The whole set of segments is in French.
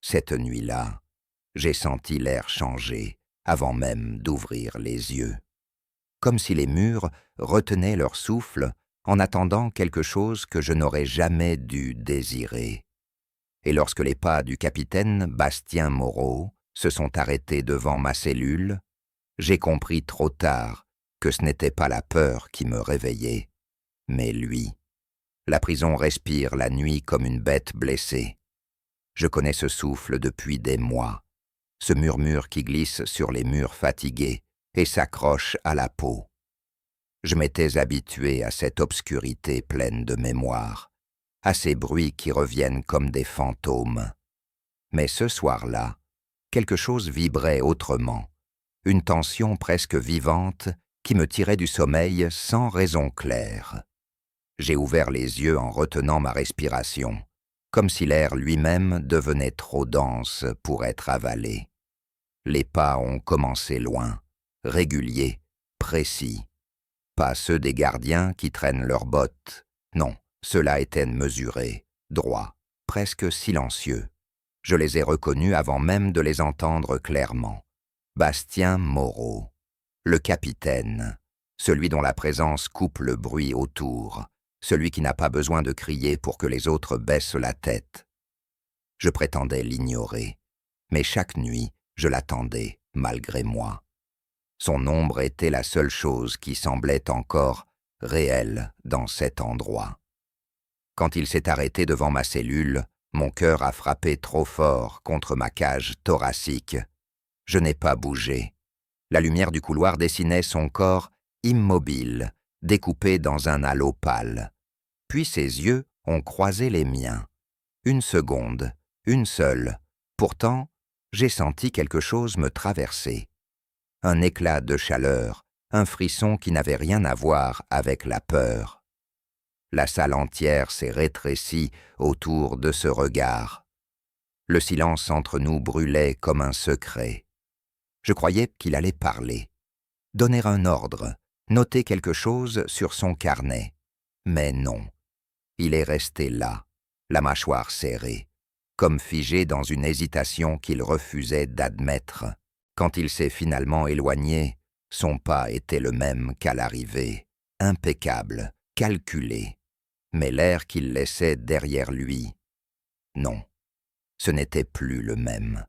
Cette nuit-là, j'ai senti l'air changer avant même d'ouvrir les yeux. Comme si les murs retenaient leur souffle en attendant quelque chose que je n'aurais jamais dû désirer. Et lorsque les pas du capitaine Bastien Moreau se sont arrêtés devant ma cellule, j'ai compris trop tard que ce n'était pas la peur qui me réveillait, mais lui. La prison respire la nuit comme une bête blessée. Je connais ce souffle depuis des mois, ce murmure qui glisse sur les murs fatigués et s'accroche à la peau. Je m'étais habitué à cette obscurité pleine de mémoire, à ces bruits qui reviennent comme des fantômes. Mais ce soir-là, quelque chose vibrait autrement, une tension presque vivante qui me tirait du sommeil sans raison claire. J'ai ouvert les yeux en retenant ma respiration, comme si l'air lui-même devenait trop dense pour être avalé. Les pas ont commencé loin, réguliers, précis. Pas ceux des gardiens qui traînent leurs bottes. Non, ceux-là étaient mesurés, droits, presque silencieux. Je les ai reconnus avant même de les entendre clairement. Bastien Moreau, le capitaine, celui dont la présence coupe le bruit autour, celui qui n'a pas besoin de crier pour que les autres baissent la tête. Je prétendais l'ignorer, mais chaque nuit, je l'attendais, malgré moi. Son ombre était la seule chose qui semblait encore réelle dans cet endroit. Quand il s'est arrêté devant ma cellule, mon cœur a frappé trop fort contre ma cage thoracique. Je n'ai pas bougé. La lumière du couloir dessinait son corps immobile, découpé dans un halo pâle. Puis ses yeux ont croisé les miens. Une seconde, une seule. Pourtant, j'ai senti quelque chose me traverser. Un éclat de chaleur, un frisson qui n'avait rien à voir avec la peur. La salle entière s'est rétrécie autour de ce regard. Le silence entre nous brûlait comme un secret. Je croyais qu'il allait parler, donner un ordre, noter quelque chose sur son carnet. Mais non. Il est resté là, la mâchoire serrée, comme figé dans une hésitation qu'il refusait d'admettre. Quand il s'est finalement éloigné, son pas était le même qu'à l'arrivée, impeccable, calculé. Mais l'air qu'il laissait derrière lui, non, ce n'était plus le même.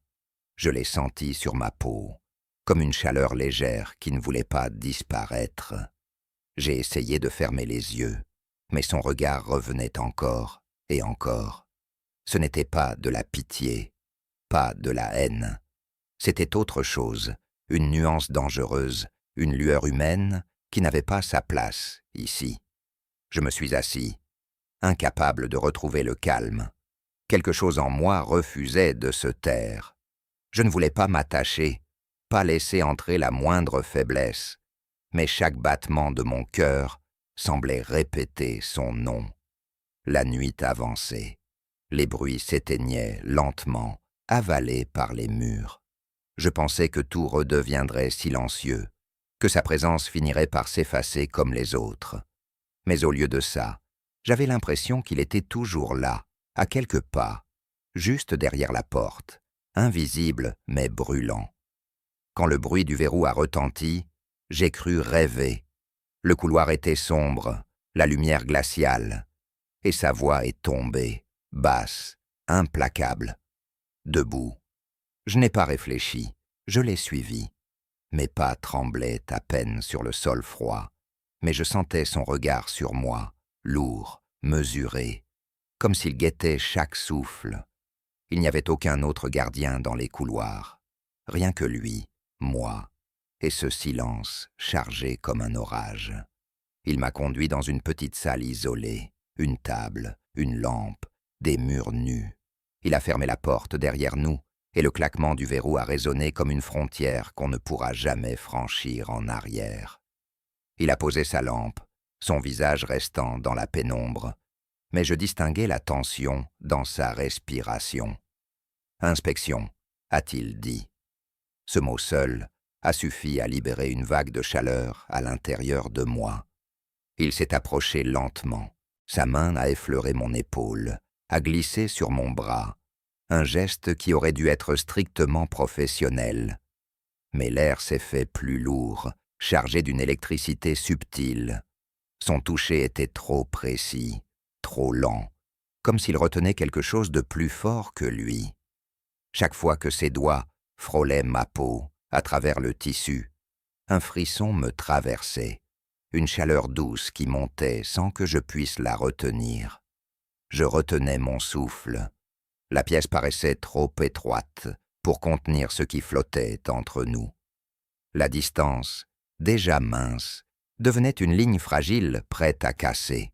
Je l'ai senti sur ma peau, comme une chaleur légère qui ne voulait pas disparaître. J'ai essayé de fermer les yeux, mais son regard revenait encore et encore. Ce n'était pas de la pitié, pas de la haine. C'était autre chose, une nuance dangereuse, une lueur humaine qui n'avait pas sa place ici. Je me suis assis, incapable de retrouver le calme. Quelque chose en moi refusait de se taire. Je ne voulais pas m'attacher, pas laisser entrer la moindre faiblesse, mais chaque battement de mon cœur semblait répéter son nom. La nuit avançait. Les bruits s'éteignaient lentement, avalés par les murs. Je pensais que tout redeviendrait silencieux, que sa présence finirait par s'effacer comme les autres. Mais au lieu de ça, j'avais l'impression qu'il était toujours là, à quelques pas, juste derrière la porte, invisible mais brûlant. Quand le bruit du verrou a retenti, j'ai cru rêver. Le couloir était sombre, la lumière glaciale, et sa voix est tombée, basse, implacable. Debout. Je n'ai pas réfléchi, je l'ai suivi. Mes pas tremblaient à peine sur le sol froid, mais je sentais son regard sur moi, lourd, mesuré, comme s'il guettait chaque souffle. Il n'y avait aucun autre gardien dans les couloirs, rien que lui, moi, et ce silence chargé comme un orage. Il m'a conduit dans une petite salle isolée, une table, une lampe, des murs nus. Il a fermé la porte derrière nous, et le claquement du verrou a résonné comme une frontière qu'on ne pourra jamais franchir en arrière. Il a posé sa lampe, son visage restant dans la pénombre, mais je distinguais la tension dans sa respiration. « Inspection », a-t-il dit. Ce mot seul a suffi à libérer une vague de chaleur à l'intérieur de moi. Il s'est approché lentement, sa main a effleuré mon épaule, a glissé sur mon bras. un geste qui aurait dû être strictement professionnel. Mais l'air s'est fait plus lourd, chargé d'une électricité subtile. Son toucher était trop précis, trop lent, comme s'il retenait quelque chose de plus fort que lui. Chaque fois que ses doigts frôlaient ma peau, à travers le tissu, un frisson me traversait, une chaleur douce qui montait sans que je puisse la retenir. Je retenais mon souffle. La pièce paraissait trop étroite pour contenir ce qui flottait entre nous. La distance, déjà mince, devenait une ligne fragile prête à casser.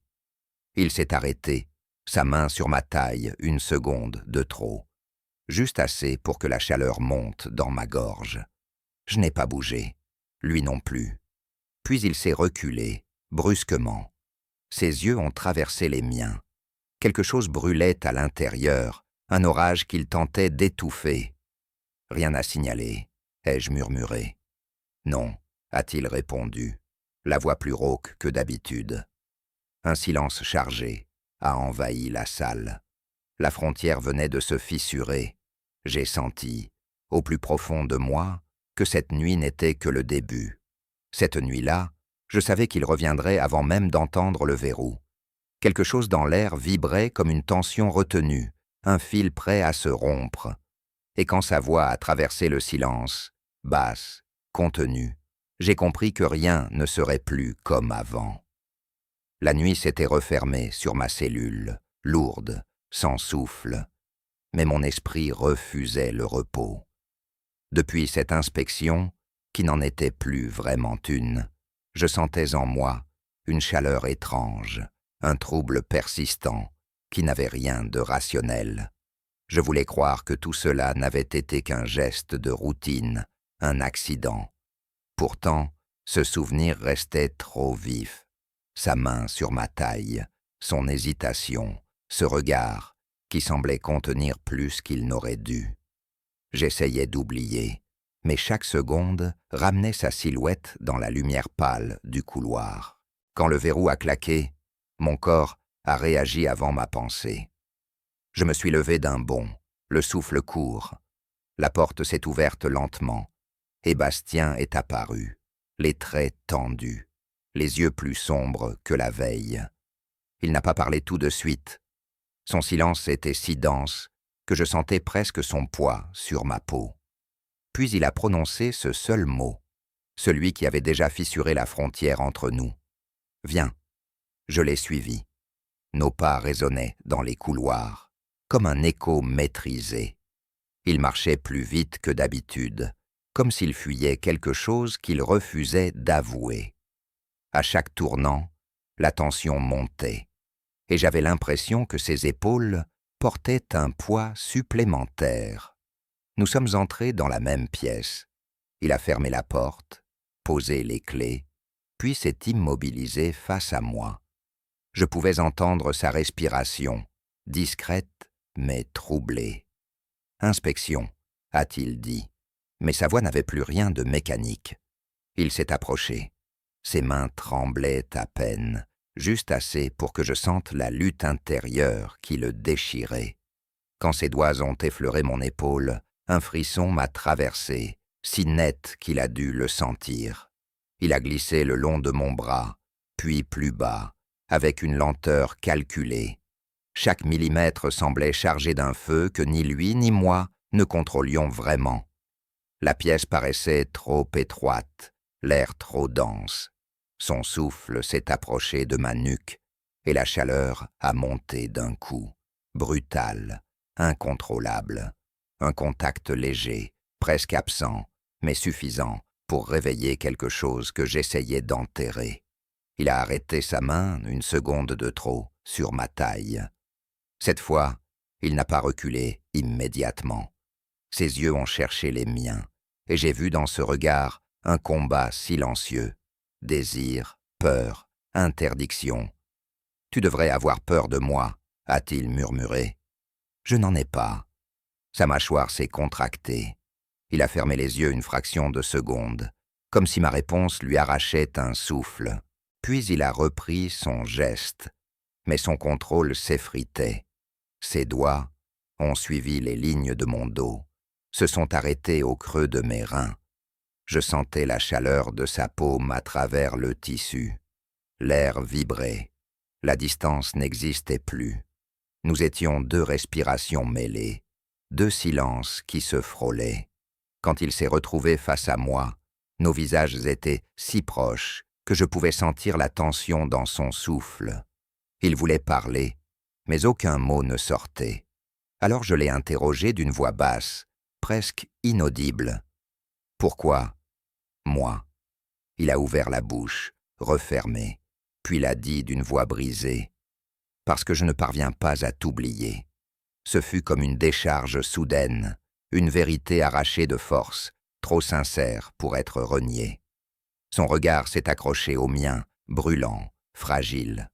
Il s'est arrêté, sa main sur ma taille une seconde de trop, juste assez pour que la chaleur monte dans ma gorge. Je n'ai pas bougé, lui non plus. Puis il s'est reculé, brusquement. Ses yeux ont traversé les miens. Quelque chose brûlait à l'intérieur, un orage qu'il tentait d'étouffer. « Rien à signaler », ai-je murmuré. « Non », a-t-il répondu, la voix plus rauque que d'habitude. Un silence chargé a envahi la salle. La frontière venait de se fissurer. J'ai senti, au plus profond de moi, que cette nuit n'était que le début. Cette nuit-là, je savais qu'il reviendrait avant même d'entendre le verrou. Quelque chose dans l'air vibrait comme une tension retenue, un fil prêt à se rompre. Et quand sa voix a traversé le silence, basse, contenue, j'ai compris que rien ne serait plus comme avant. La nuit s'était refermée sur ma cellule, lourde, sans souffle, mais mon esprit refusait le repos. Depuis cette inspection, qui n'en était plus vraiment une, je sentais en moi une chaleur étrange, un trouble persistant, qui n'avait rien de rationnel. Je voulais croire que tout cela n'avait été qu'un geste de routine, un accident. Pourtant, ce souvenir restait trop vif. Sa main sur ma taille, son hésitation, ce regard qui semblait contenir plus qu'il n'aurait dû. J'essayais d'oublier, mais chaque seconde ramenait sa silhouette dans la lumière pâle du couloir. Quand le verrou a claqué, mon corps a réagi avant ma pensée. Je me suis levé d'un bond, le souffle court. La porte s'est ouverte lentement, et Bastien est apparu, les traits tendus, les yeux plus sombres que la veille. Il n'a pas parlé tout de suite. Son silence était si dense que je sentais presque son poids sur ma peau. Puis il a prononcé ce seul mot, celui qui avait déjà fissuré la frontière entre nous. « Viens ». Je l'ai suivi. Nos pas résonnaient dans les couloirs, comme un écho maîtrisé. Il marchait plus vite que d'habitude, comme s'il fuyait quelque chose qu'il refusait d'avouer. À chaque tournant, la tension montait, et j'avais l'impression que ses épaules portaient un poids supplémentaire. Nous sommes entrés dans la même pièce. Il a fermé la porte, posé les clés, puis s'est immobilisé face à moi. Je pouvais entendre sa respiration, discrète mais troublée. « Inspection », a-t-il dit, mais sa voix n'avait plus rien de mécanique. Il s'est approché. Ses mains tremblaient à peine, juste assez pour que je sente la lutte intérieure qui le déchirait. Quand ses doigts ont effleuré mon épaule, un frisson m'a traversé, si net qu'il a dû le sentir. Il a glissé le long de mon bras, puis plus bas, avec une lenteur calculée. Chaque millimètre semblait chargé d'un feu que ni lui ni moi ne contrôlions vraiment. La pièce paraissait trop étroite, l'air trop dense. Son souffle s'est approché de ma nuque, et la chaleur a monté d'un coup, brutale, incontrôlable. Un contact léger, presque absent, mais suffisant pour réveiller quelque chose que j'essayais d'enterrer. Il a arrêté sa main une seconde de trop sur ma taille. Cette fois, il n'a pas reculé immédiatement. Ses yeux ont cherché les miens, et j'ai vu dans ce regard un combat silencieux. Désir, peur, interdiction. « Tu devrais avoir peur de moi », a-t-il murmuré. « Je n'en ai pas. » Sa mâchoire s'est contractée. Il a fermé les yeux une fraction de seconde, comme si ma réponse lui arrachait un souffle. Puis il a repris son geste, mais son contrôle s'effritait. Ses doigts, ont suivi les lignes de mon dos, se sont arrêtés au creux de mes reins. Je sentais la chaleur de sa paume à travers le tissu. L'air vibrait. La distance n'existait plus. Nous étions deux respirations mêlées, deux silences qui se frôlaient. Quand il s'est retrouvé face à moi, nos visages étaient si proches que je pouvais sentir la tension dans son souffle. Il voulait parler, mais aucun mot ne sortait. Alors je l'ai interrogé d'une voix basse, presque inaudible. « Pourquoi ?»« Moi. » Il a ouvert la bouche, refermé, puis l'a dit d'une voix brisée. « Parce que je ne parviens pas à t'oublier. » Ce fut comme une décharge soudaine, une vérité arrachée de force, trop sincère pour être reniée. Son regard s'est accroché au mien, brûlant, fragile.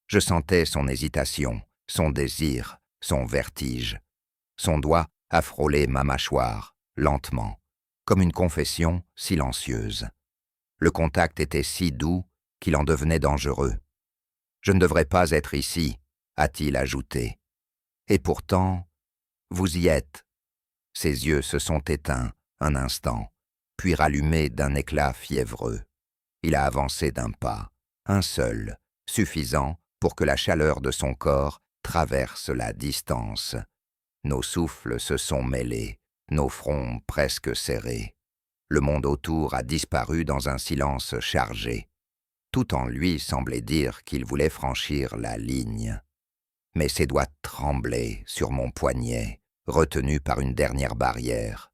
Je sentais son hésitation, son désir, son vertige. Son doigt a frôlé ma mâchoire, lentement, comme une confession silencieuse. Le contact était si doux qu'il en devenait dangereux. « Je ne devrais pas être ici », a-t-il ajouté. « Et pourtant, vous y êtes. » Ses yeux se sont éteints un instant, puis rallumés d'un éclat fiévreux. Il a avancé d'un pas, un seul, suffisant pour que la chaleur de son corps traverse la distance. Nos souffles se sont mêlés, nos fronts presque serrés. Le monde autour a disparu dans un silence chargé. Tout en lui semblait dire qu'il voulait franchir la ligne. Mais ses doigts tremblaient sur mon poignet, retenu par une dernière barrière.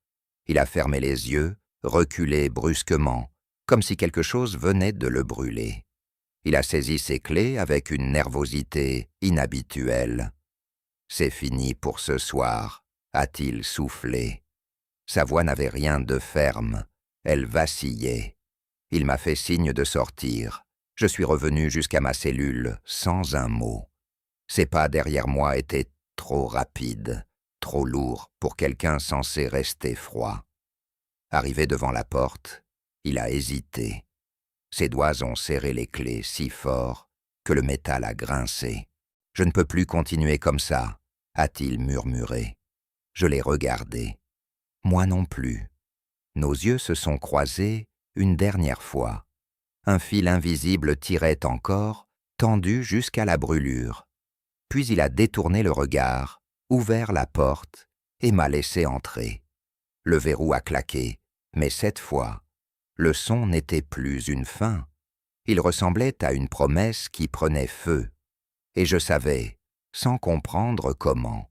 Il a fermé les yeux, reculé brusquement, comme si quelque chose venait de le brûler. Il a saisi ses clés avec une nervosité inhabituelle. « C'est fini pour ce soir », a-t-il soufflé. Sa voix n'avait rien de ferme, elle vacillait. Il m'a fait signe de sortir. Je suis revenu jusqu'à ma cellule sans un mot. Ses pas derrière moi étaient trop rapides, trop lourds pour quelqu'un censé rester froid. Arrivé devant la porte, il a hésité. Ses doigts ont serré les clés si fort que le métal a grincé. « Je ne peux plus continuer comme ça », a-t-il murmuré. Je l'ai regardé. Moi non plus. Nos yeux se sont croisés une dernière fois. Un fil invisible tirait encore, tendu jusqu'à la brûlure. Puis il a détourné le regard, ouvert la porte et m'a laissé entrer. Le verrou a claqué, mais cette fois, le son n'était plus une fin. Il ressemblait à une promesse qui prenait feu. Et je savais, sans comprendre comment,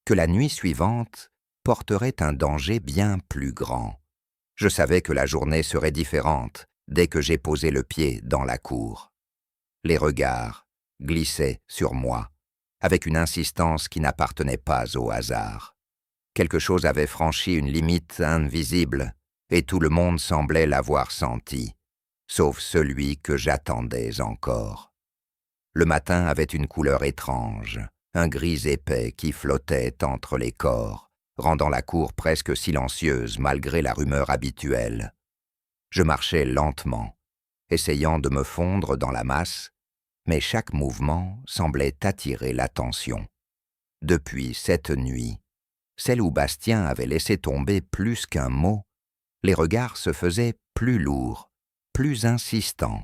que la nuit suivante porterait un danger bien plus grand. Je savais que la journée serait différente dès que j'ai posé le pied dans la cour. Les regards glissaient sur moi, avec une insistance qui n'appartenait pas au hasard. Quelque chose avait franchi une limite invisible, et tout le monde semblait l'avoir senti, sauf celui que j'attendais encore. Le matin avait une couleur étrange, un gris épais qui flottait entre les corps, rendant la cour presque silencieuse malgré la rumeur habituelle. Je marchais lentement, essayant de me fondre dans la masse, mais chaque mouvement semblait attirer l'attention. Depuis cette nuit, celle où Bastien avait laissé tomber plus qu'un mot, les regards se faisaient plus lourds, plus insistants.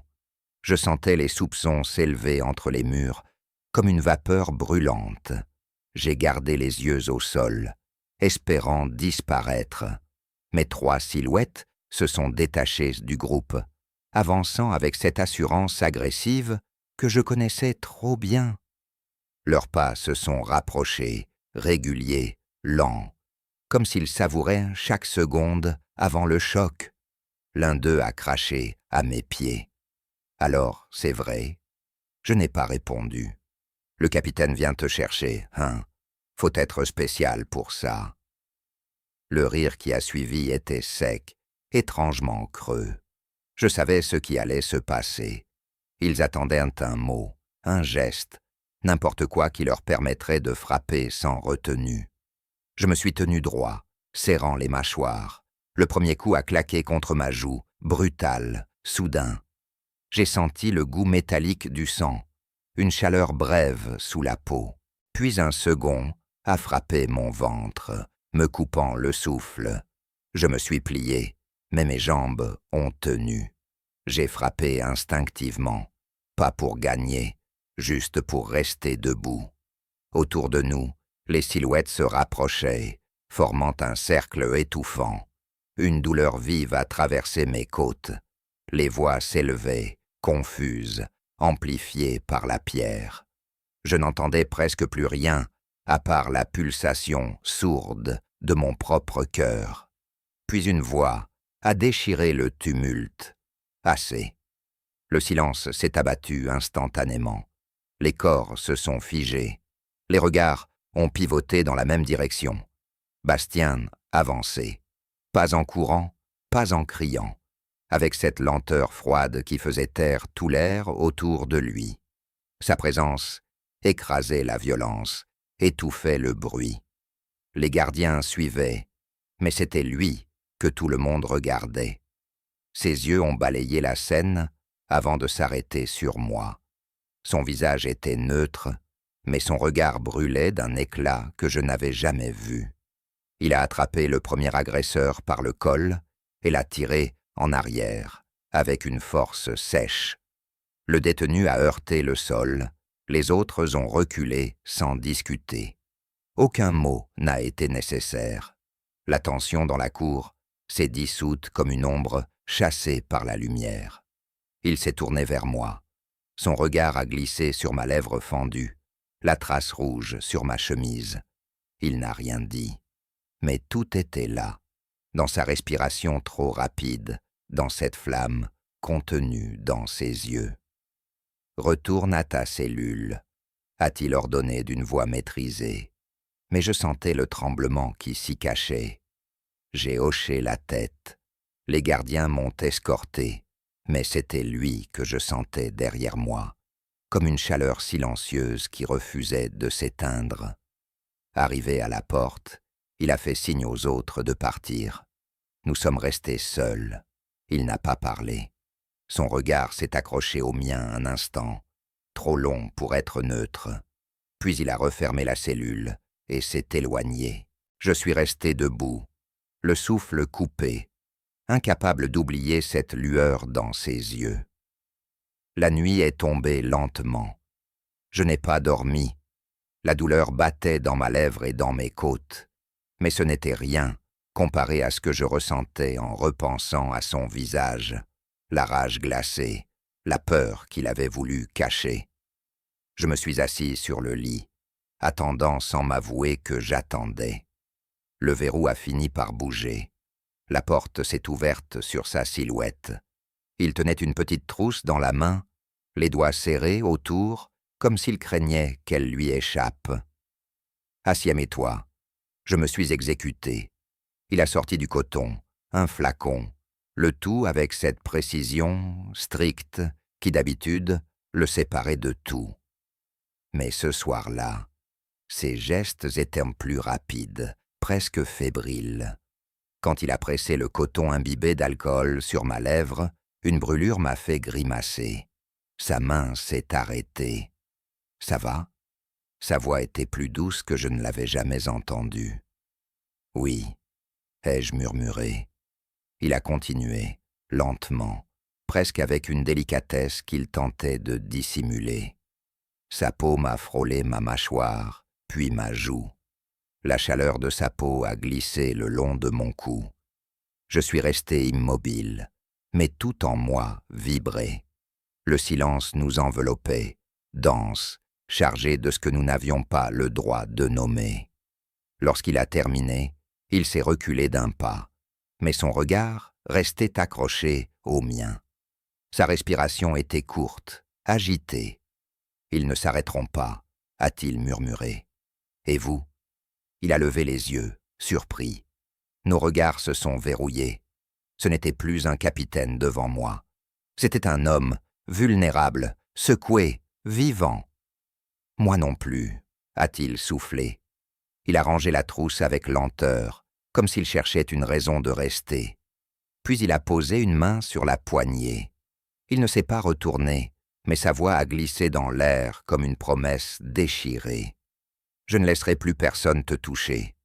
Je sentais les soupçons s'élever entre les murs, comme une vapeur brûlante. J'ai gardé les yeux au sol, espérant disparaître. Mes trois silhouettes se sont détachées du groupe, avançant avec cette assurance agressive que je connaissais trop bien. Leurs pas se sont rapprochés, réguliers, lents, comme s'ils savouraient chaque seconde avant le choc. L'un d'eux a craché à mes pieds. Alors, c'est vrai, je n'ai pas répondu. Le capitaine vient te chercher, hein? Faut être spécial pour ça. Le rire qui a suivi était sec, étrangement creux. Je savais ce qui allait se passer. Ils attendaient un mot, un geste, n'importe quoi qui leur permettrait de frapper sans retenue. Je me suis tenu droit, serrant les mâchoires. Le premier coup a claqué contre ma joue, brutal, soudain. J'ai senti le goût métallique du sang, une chaleur brève sous la peau, puis un second, a frappé mon ventre, me coupant le souffle. Je me suis plié, mais mes jambes ont tenu. J'ai frappé instinctivement, pas pour gagner, juste pour rester debout. Autour de nous, les silhouettes se rapprochaient, formant un cercle étouffant. Une douleur vive a traversé mes côtes. Les voix s'élevaient, confuses, amplifiées par la pierre. Je n'entendais presque plus rien, à part la pulsation sourde de mon propre cœur. Puis une voix a déchiré le tumulte. Assez. Le silence s'est abattu instantanément. Les corps se sont figés. Les regards ont pivoté dans la même direction. Bastien avançait, pas en courant, pas en criant, avec cette lenteur froide qui faisait taire tout l'air autour de lui. Sa présence écrasait la violence, étouffait le bruit. Les gardiens suivaient, mais c'était lui que tout le monde regardait. Ses yeux ont balayé la scène avant de s'arrêter sur moi. Son visage était neutre, mais son regard brûlait d'un éclat que je n'avais jamais vu. Il a attrapé le premier agresseur par le col et l'a tiré en arrière, avec une force sèche. Le détenu a heurté le sol, les autres ont reculé sans discuter. Aucun mot n'a été nécessaire. La tension dans la cour s'est dissoute comme une ombre chassée par la lumière. Il s'est tourné vers moi. Son regard a glissé sur ma lèvre fendue, la trace rouge sur ma chemise. Il n'a rien dit. Mais tout était là, dans sa respiration trop rapide, dans cette flamme contenue dans ses yeux. « Retourne à ta cellule », a-t-il ordonné d'une voix maîtrisée. Mais je sentais le tremblement qui s'y cachait. J'ai hoché la tête. Les gardiens m'ont escorté, mais c'était lui que je sentais derrière moi, comme une chaleur silencieuse qui refusait de s'éteindre. Arrivé à la porte, il a fait signe aux autres de partir. Nous sommes restés seuls. Il n'a pas parlé. Son regard s'est accroché au mien un instant, trop long pour être neutre. Puis il a refermé la cellule et s'est éloigné. Je suis resté debout, le souffle coupé, incapable d'oublier cette lueur dans ses yeux. La nuit est tombée lentement. Je n'ai pas dormi. La douleur battait dans ma lèvre et dans mes côtes. Mais ce n'était rien comparé à ce que je ressentais en repensant à son visage, la rage glacée, la peur qu'il avait voulu cacher. Je me suis assis sur le lit, attendant sans m'avouer que j'attendais. Le verrou a fini par bouger. La porte s'est ouverte sur sa silhouette. Il tenait une petite trousse dans la main, les doigts serrés autour, comme s'il craignait qu'elle lui échappe. « Assieds-toi ». Je me suis exécuté. Il a sorti du coton, un flacon, le tout avec cette précision stricte qui d'habitude le séparait de tout. Mais ce soir-là, ses gestes étaient plus rapides, presque fébriles. Quand il a pressé le coton imbibé d'alcool sur ma lèvre, une brûlure m'a fait grimacer. Sa main s'est arrêtée. « Ça va ?» Sa voix était plus douce que je ne l'avais jamais entendue. « Oui », ai-je murmuré. Il a continué, lentement, presque avec une délicatesse qu'il tentait de dissimuler. Sa paume a frôlé ma mâchoire, puis ma joue. La chaleur de sa peau a glissé le long de mon cou. Je suis resté immobile, mais tout en moi vibrait. Le silence nous enveloppait, dense, chargé de ce que nous n'avions pas le droit de nommer. Lorsqu'il a terminé, il s'est reculé d'un pas, mais son regard restait accroché au mien. Sa respiration était courte, agitée. « Ils ne s'arrêteront pas », a-t-il murmuré. « Et vous ?» Il a levé les yeux, surpris. Nos regards se sont verrouillés. Ce n'était plus un capitaine devant moi. C'était un homme, vulnérable, secoué, vivant. « Moi non plus », a-t-il soufflé. Il a rangé la trousse avec lenteur, comme s'il cherchait une raison de rester. Puis il a posé une main sur la poignée. Il ne s'est pas retourné, mais sa voix a glissé dans l'air comme une promesse déchirée. Je ne laisserai plus personne te toucher.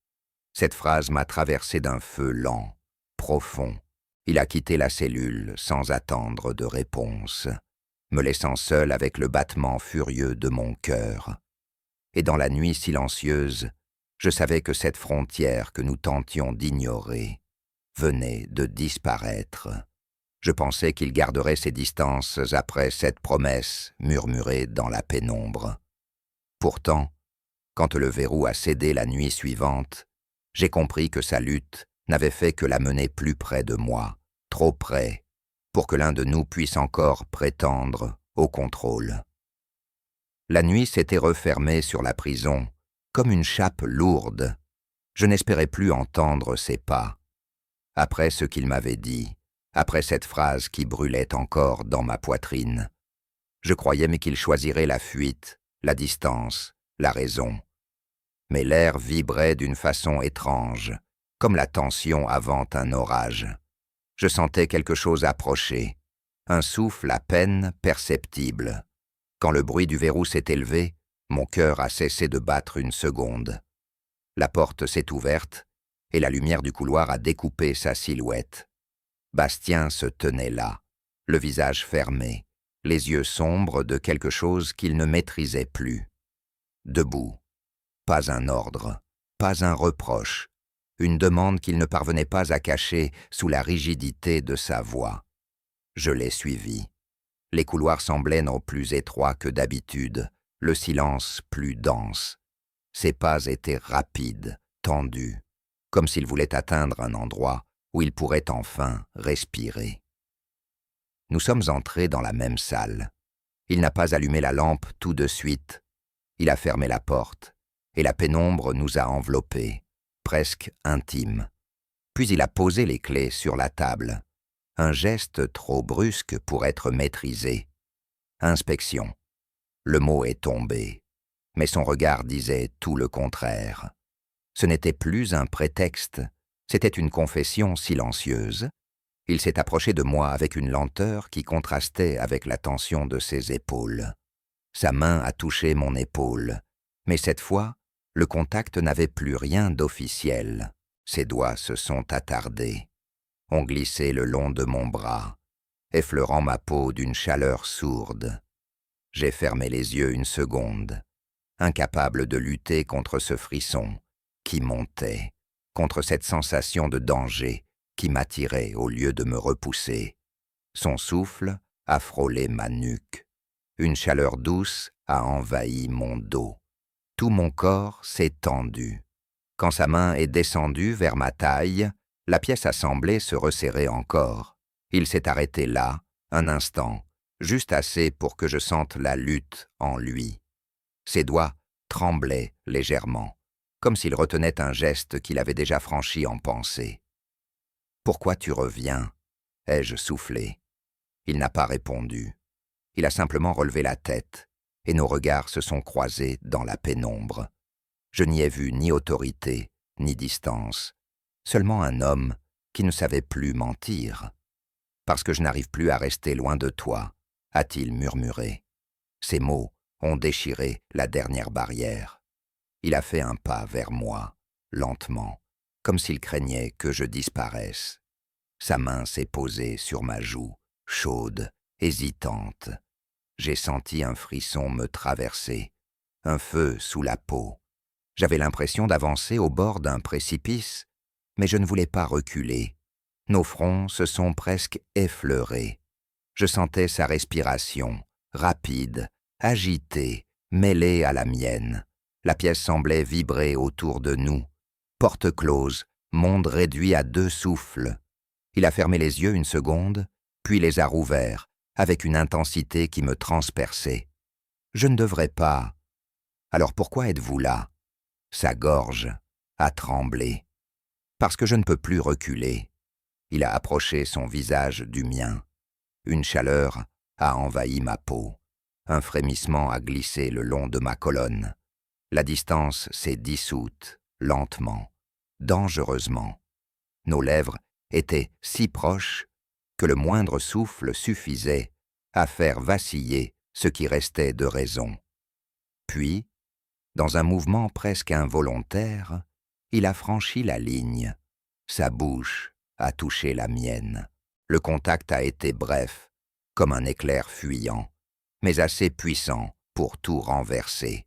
Cette phrase m'a traversé d'un feu lent, profond. Il a quitté la cellule sans attendre de réponse, me laissant seul avec le battement furieux de mon cœur. Et dans la nuit silencieuse, je savais que cette frontière que nous tentions d'ignorer venait de disparaître. Je pensais qu'il garderait ses distances après cette promesse murmurée dans la pénombre. Pourtant, quand le verrou a cédé la nuit suivante, j'ai compris que sa lutte n'avait fait que la mener plus près de moi, trop près, pour que l'un de nous puisse encore prétendre au contrôle. La nuit s'était refermée sur la prison, comme une chape lourde. Je n'espérais plus entendre ses pas. Après ce qu'il m'avait dit, après cette phrase qui brûlait encore dans ma poitrine, je croyais mais qu'il choisirait la fuite, la distance, la raison. Mais l'air vibrait d'une façon étrange, comme la tension avant un orage. Je sentais quelque chose approcher, un souffle à peine perceptible. Quand le bruit du verrou s'est élevé, mon cœur a cessé de battre une seconde. La porte s'est ouverte, et la lumière du couloir a découpé sa silhouette. Bastien se tenait là, le visage fermé, les yeux sombres de quelque chose qu'il ne maîtrisait plus. Debout. Pas un ordre, pas un reproche, une demande qu'il ne parvenait pas à cacher sous la rigidité de sa voix. Je l'ai suivi. Les couloirs semblaient non plus étroits que d'habitude, le silence plus dense. Ses pas étaient rapides, tendus, comme s'il voulait atteindre un endroit où il pourrait enfin respirer. Nous sommes entrés dans la même salle. Il n'a pas allumé la lampe tout de suite. Il a fermé la porte, et la pénombre nous a enveloppés, presque intimes. Puis il a posé les clés sur la table. Un geste trop brusque pour être maîtrisé. Inspection. Le mot est tombé, mais son regard disait tout le contraire. Ce n'était plus un prétexte, c'était une confession silencieuse. Il s'est approché de moi avec une lenteur qui contrastait avec la tension de ses épaules. Sa main a touché mon épaule, mais cette fois, le contact n'avait plus rien d'officiel. Ses doigts se sont attardés, ont glissé le long de mon bras, effleurant ma peau d'une chaleur sourde. J'ai fermé les yeux une seconde, incapable de lutter contre ce frisson qui montait, contre cette sensation de danger qui m'attirait au lieu de me repousser. Son souffle a frôlé ma nuque. Une chaleur douce a envahi mon dos. Tout mon corps s'est tendu. Quand sa main est descendue vers ma taille, la pièce a semblé se resserrer encore. Il s'est arrêté là, un instant, juste assez pour que je sente la lutte en lui. Ses doigts tremblaient légèrement, comme s'il retenait un geste qu'il avait déjà franchi en pensée. « Pourquoi tu reviens ?» ai-je soufflé. Il n'a pas répondu. Il a simplement relevé la tête, et nos regards se sont croisés dans la pénombre. Je n'y ai vu ni autorité, ni distance, seulement un homme qui ne savait plus mentir. « Parce que je n'arrive plus à rester loin de toi », a-t-il murmuré. Ces mots ont déchiré la dernière barrière. Il a fait un pas vers moi, lentement, comme s'il craignait que je disparaisse. Sa main s'est posée sur ma joue, chaude, hésitante. J'ai senti un frisson me traverser, un feu sous la peau. J'avais l'impression d'avancer au bord d'un précipice, mais je ne voulais pas reculer. Nos fronts se sont presque effleurés. Je sentais sa respiration, rapide, agitée, mêlée à la mienne. La pièce semblait vibrer autour de nous. Porte close, monde réduit à 2 souffles. Il a fermé les yeux une seconde, puis les a rouverts, avec une intensité qui me transperçait. Je ne devrais pas. Alors pourquoi êtes-vous là? Sa gorge a tremblé. Parce que je ne peux plus reculer. Il a approché son visage du mien. Une chaleur a envahi ma peau. Un frémissement a glissé le long de ma colonne. La distance s'est dissoute, lentement, dangereusement. Nos lèvres étaient si proches que le moindre souffle suffisait à faire vaciller ce qui restait de raison. Puis, Dans un mouvement presque involontaire, il a franchi la ligne. Sa bouche a touché la mienne. Le contact a été bref, comme un éclair fuyant, mais assez puissant pour tout renverser.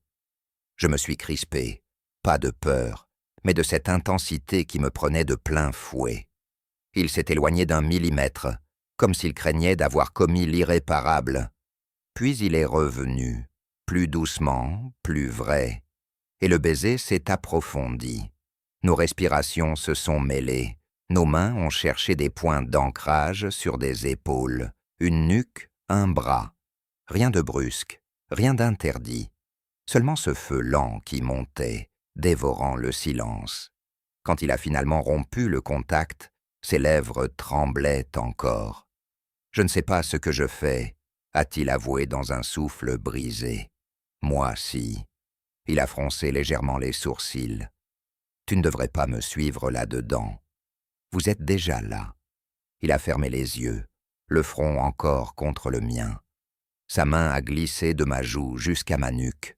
Je me suis crispé, pas de peur, mais de cette intensité qui me prenait de plein fouet. Il s'est éloigné d'1 millimètre, comme s'il craignait d'avoir commis l'irréparable. Puis il est revenu, plus doucement, plus vrai, et le baiser s'est approfondi. Nos respirations se sont mêlées, nos mains ont cherché des points d'ancrage sur des épaules, une nuque, un bras. Rien de brusque, rien d'interdit, seulement ce feu lent qui montait, dévorant le silence. Quand il a finalement rompu le contact, ses lèvres tremblaient encore. « Je ne sais pas ce que je fais », a-t-il avoué dans un souffle brisé. « Moi, si. » Il a froncé légèrement les sourcils. « Tu ne devrais pas me suivre là-dedans. Vous êtes déjà là. » Il a fermé les yeux, le front encore contre le mien. Sa main a glissé de ma joue jusqu'à ma nuque,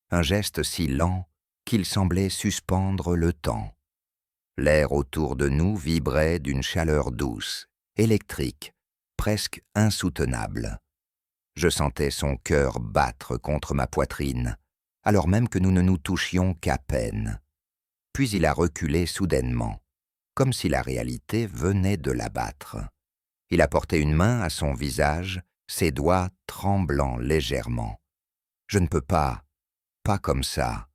un geste si lent qu'il semblait suspendre le temps. L'air autour de nous vibrait d'une chaleur douce, électrique, presque insoutenable. Je sentais son cœur battre contre ma poitrine, alors même que nous ne nous touchions qu'à peine. Puis il a reculé soudainement, comme si la réalité venait de l'abattre. Il a porté une main à son visage, ses doigts tremblant légèrement. Je ne peux pas comme ça.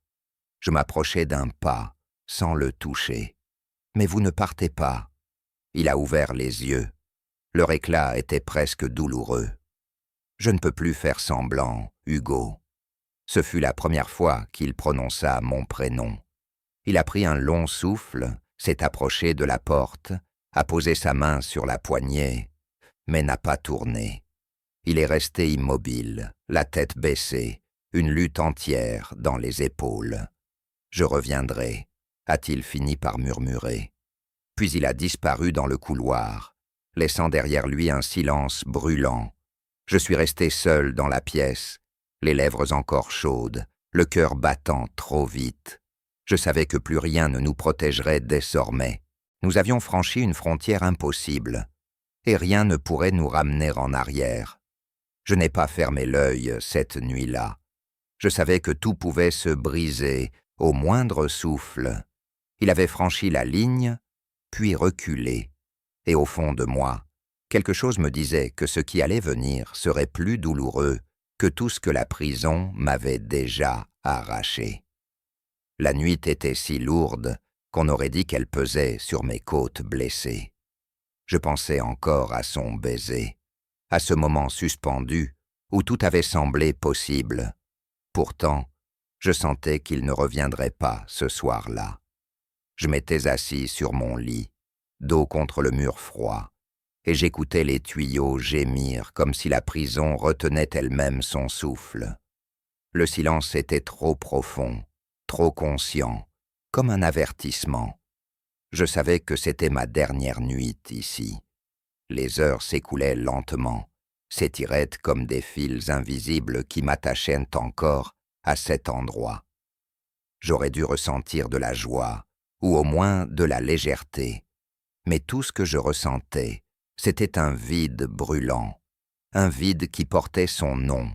Je m'approchais d'un pas, sans le toucher. Mais vous ne partez pas. Il a ouvert les yeux. Leur éclat était presque douloureux. Je ne peux plus faire semblant, Hugo. Ce fut la première fois qu'il prononça mon prénom. Il a pris un long souffle, s'est approché de la porte, a posé sa main sur la poignée, mais n'a pas tourné. Il est resté immobile, la tête baissée, une lutte entière dans les épaules. « Je reviendrai », a-t-il fini par murmurer. Puis il a disparu dans le couloir, laissant derrière lui un silence brûlant. Je suis resté seul dans la pièce, les lèvres encore chaudes, le cœur battant trop vite. Je savais que plus rien ne nous protégerait désormais. Nous avions franchi une frontière impossible, et rien ne pourrait nous ramener en arrière. Je n'ai pas fermé l'œil cette nuit-là. Je savais que tout pouvait se briser au moindre souffle. Il avait franchi la ligne, puis reculé, et au fond de moi, quelque chose me disait que ce qui allait venir serait plus douloureux que tout ce que la prison m'avait déjà arraché. La nuit était si lourde qu'on aurait dit qu'elle pesait sur mes côtes blessées. Je pensais encore à son baiser, à ce moment suspendu où tout avait semblé possible. Pourtant, je sentais qu'il ne reviendrait pas ce soir-là. Je m'étais assis sur mon lit, dos contre le mur froid, et j'écoutais les tuyaux gémir comme si la prison retenait elle-même son souffle. Le silence était trop profond, trop conscient, comme un avertissement. Je savais que c'était ma dernière nuit ici. Les heures s'écoulaient lentement, s'étiraient comme des fils invisibles qui m'attachaient encore à cet endroit. J'aurais dû ressentir de la joie, ou au moins de la légèreté, mais tout ce que je ressentais, c'était un vide brûlant, un vide qui portait son nom.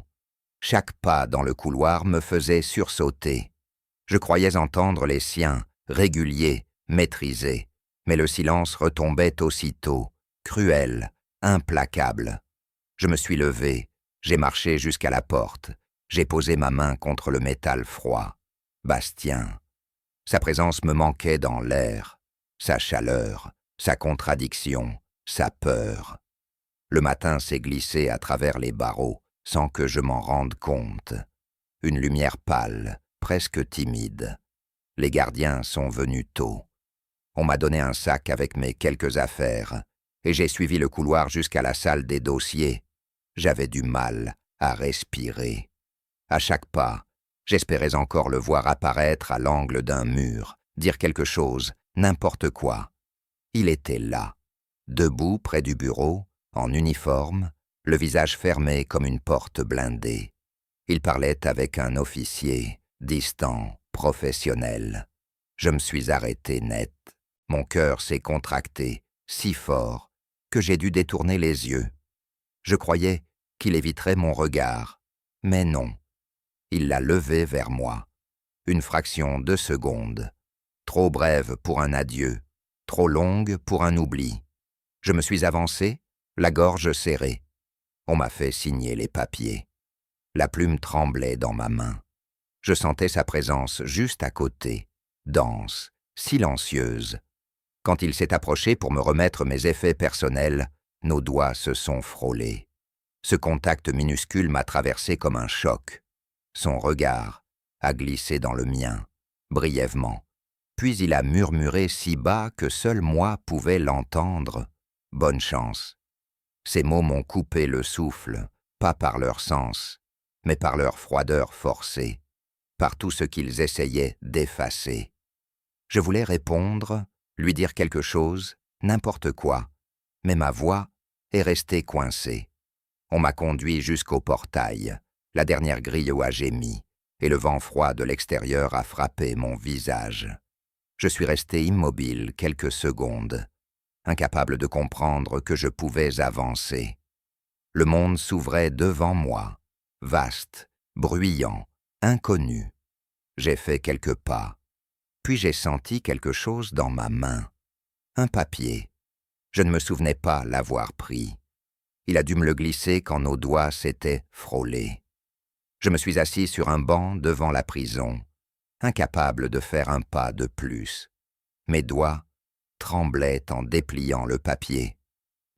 Chaque pas dans le couloir me faisait sursauter. Je croyais entendre les siens, réguliers, maîtrisés, mais le silence retombait aussitôt, cruel, implacable. Je me suis levé, j'ai marché jusqu'à la porte, j'ai posé ma main contre le métal froid. Bastien. Sa présence me manquait dans l'air, sa chaleur, sa contradiction, sa peur. Le matin s'est glissé à travers les barreaux, sans que je m'en rende compte. Une lumière pâle, presque timide. Les gardiens sont venus tôt. On m'a donné un sac avec mes quelques affaires, et j'ai suivi le couloir jusqu'à la salle des dossiers. J'avais du mal à respirer. À chaque pas, j'espérais encore le voir apparaître à l'angle d'un mur, dire quelque chose, n'importe quoi. Il était là, debout près du bureau, en uniforme, le visage fermé comme une porte blindée. Il parlait avec un officier, distant, professionnel. Je me suis arrêté net. Mon cœur s'est contracté, si fort, que j'ai dû détourner les yeux. Je croyais qu'il éviterait mon regard, mais non. Il l'a levé vers moi. Une fraction de seconde. Trop brève pour un adieu, trop longue pour un oubli. Je me suis avancé, la gorge serrée. On m'a fait signer les papiers. La plume tremblait dans ma main. Je sentais sa présence juste à côté, dense, silencieuse. Quand il s'est approché pour me remettre mes effets personnels, nos doigts se sont frôlés. Ce contact minuscule m'a traversé comme un choc. Son regard a glissé dans le mien, brièvement. Puis il a murmuré si bas que seul moi pouvais l'entendre. Bonne chance. Ces mots m'ont coupé le souffle, pas par leur sens, mais par leur froideur forcée, par tout ce qu'ils essayaient d'effacer. Je voulais répondre, lui dire quelque chose, n'importe quoi, mais ma voix est restée coincée. On m'a conduit jusqu'au portail, la dernière grille où a gémi, et le vent froid de l'extérieur a frappé mon visage. Je suis resté immobile quelques secondes, incapable de comprendre que je pouvais avancer. Le monde s'ouvrait devant moi, vaste, bruyant, inconnu. J'ai fait quelques pas, puis j'ai senti quelque chose dans ma main. Un papier. Je ne me souvenais pas l'avoir pris. Il a dû me le glisser quand nos doigts s'étaient frôlés. Je me suis assis sur un banc devant la prison, incapable de faire un pas de plus. Mes doigts tremblaient en dépliant le papier.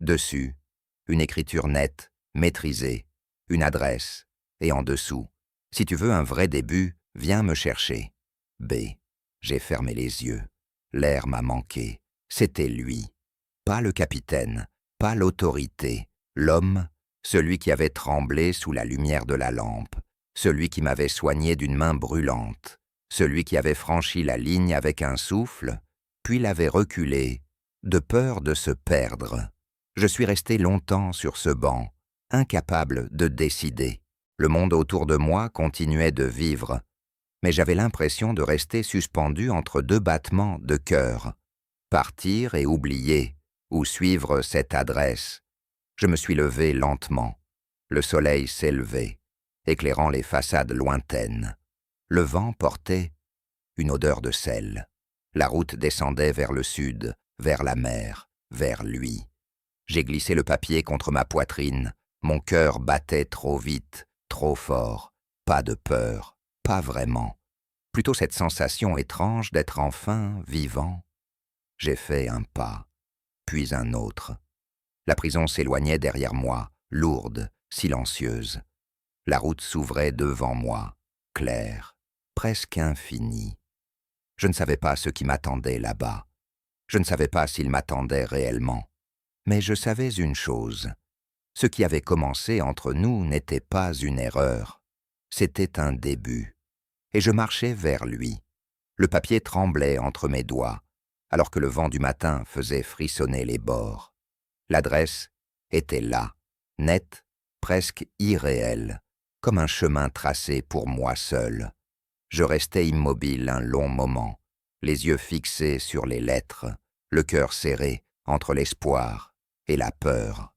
Dessus, une écriture nette, maîtrisée, une adresse, et en dessous, « Si tu veux un vrai début, viens me chercher. » B. J'ai fermé les yeux. L'air m'a manqué. C'était lui. Pas le capitaine, pas l'autorité. L'homme, celui qui avait tremblé sous la lumière de la lampe, celui qui m'avait soigné d'une main brûlante, celui qui avait franchi la ligne avec un souffle, puis l'avait reculé, de peur de se perdre. Je suis resté longtemps sur ce banc, incapable de décider. Le monde autour de moi continuait de vivre, mais j'avais l'impression de rester suspendu entre deux battements de cœur. Partir et oublier, ou suivre cette adresse. Je me suis levé lentement. Le soleil s'élevait, éclairant les façades lointaines. Le vent portait une odeur de sel. La route descendait vers le sud, vers la mer, vers lui. J'ai glissé le papier contre ma poitrine. Mon cœur battait trop vite, trop fort. Pas de peur, pas vraiment. Plutôt cette sensation étrange d'être enfin vivant. J'ai fait un pas, puis un autre. La prison s'éloignait derrière moi, lourde, silencieuse. La route s'ouvrait devant moi, claire, presque infinie. Je ne savais pas ce qui m'attendait là-bas. Je ne savais pas s'il m'attendait réellement. Mais je savais une chose. Ce qui avait commencé entre nous n'était pas une erreur. C'était un début. Et je marchais vers lui. Le papier tremblait entre mes doigts, alors que le vent du matin faisait frissonner les bords. L'adresse était là, nette, presque irréelle, comme un chemin tracé pour moi seul. Je restais immobile un long moment, les yeux fixés sur les lettres, le cœur serré entre l'espoir et la peur.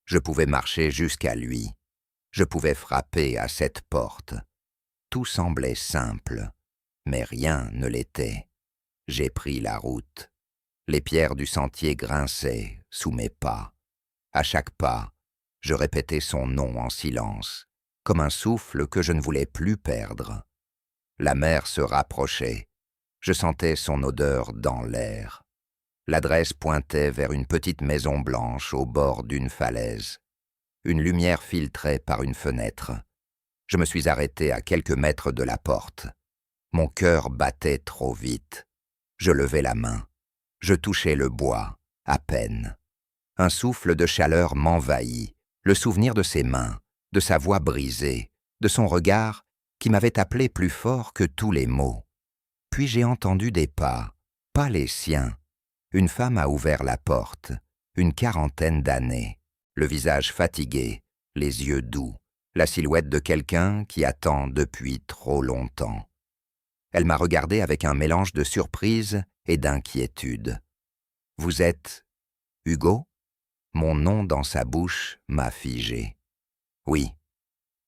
Je pouvais marcher jusqu'à lui. Je pouvais frapper à cette porte. Tout semblait simple, mais rien ne l'était. J'ai pris la route. Les pierres du sentier grinçaient sous mes pas. À chaque pas, je répétais son nom en silence, comme un souffle que je ne voulais plus perdre. La mer se rapprochait. Je sentais son odeur dans l'air. L'adresse pointait vers une petite maison blanche au bord d'une falaise. Une lumière filtrait par une fenêtre. Je me suis arrêté à quelques mètres de la porte. Mon cœur battait trop vite. Je levai la main. Je touchais le bois, à peine. Un souffle de chaleur m'envahit, le souvenir de ses mains, de sa voix brisée, de son regard qui m'avait appelé plus fort que tous les mots. Puis j'ai entendu des pas, pas les siens. Une femme a ouvert la porte, une quarantaine d'années, le visage fatigué, les yeux doux, la silhouette de quelqu'un qui attend depuis trop longtemps. Elle m'a regardé avec un mélange de surprise et d'inquiétude. « Vous êtes Hugo ?» Mon nom dans sa bouche m'a figé. « Oui. »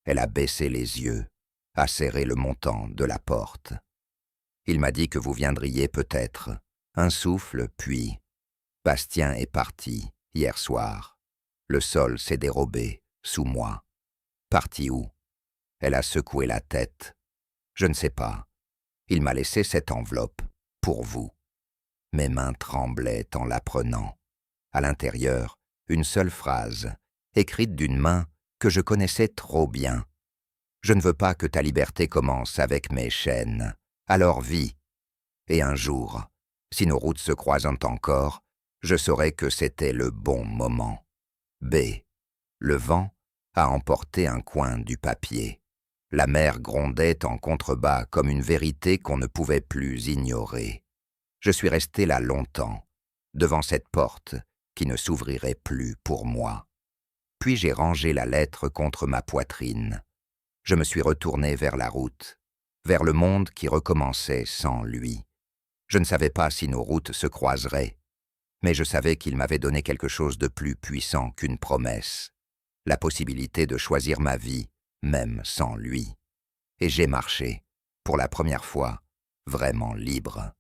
Elle a baissé les yeux, a serré le montant de la porte. « Il m'a dit que vous viendriez peut-être. » Un souffle, puis « Bastien est parti, hier soir. Le sol s'est dérobé, sous moi. » « Parti où ?» Elle a secoué la tête. « Je ne sais pas. Il m'a laissé cette enveloppe, pour vous. » Mes mains tremblaient en la prenant. À l'intérieur, une seule phrase, écrite d'une main que je connaissais trop bien. « Je ne veux pas que ta liberté commence avec mes chaînes. Alors vis. Et un jour, si nos routes se croisent encore, je saurai que c'était le bon moment. » B. Le vent a emporté un coin du papier. La mer grondait en contrebas comme une vérité qu'on ne pouvait plus ignorer. Je suis resté là longtemps, devant cette porte qui ne s'ouvrirait plus pour moi. Puis j'ai rangé la lettre contre ma poitrine. Je me suis retourné vers la route, vers le monde qui recommençait sans lui. Je ne savais pas si nos routes se croiseraient, mais je savais qu'il m'avait donné quelque chose de plus puissant qu'une promesse, la possibilité de choisir ma vie, même sans lui. Et j'ai marché, pour la première fois, vraiment libre.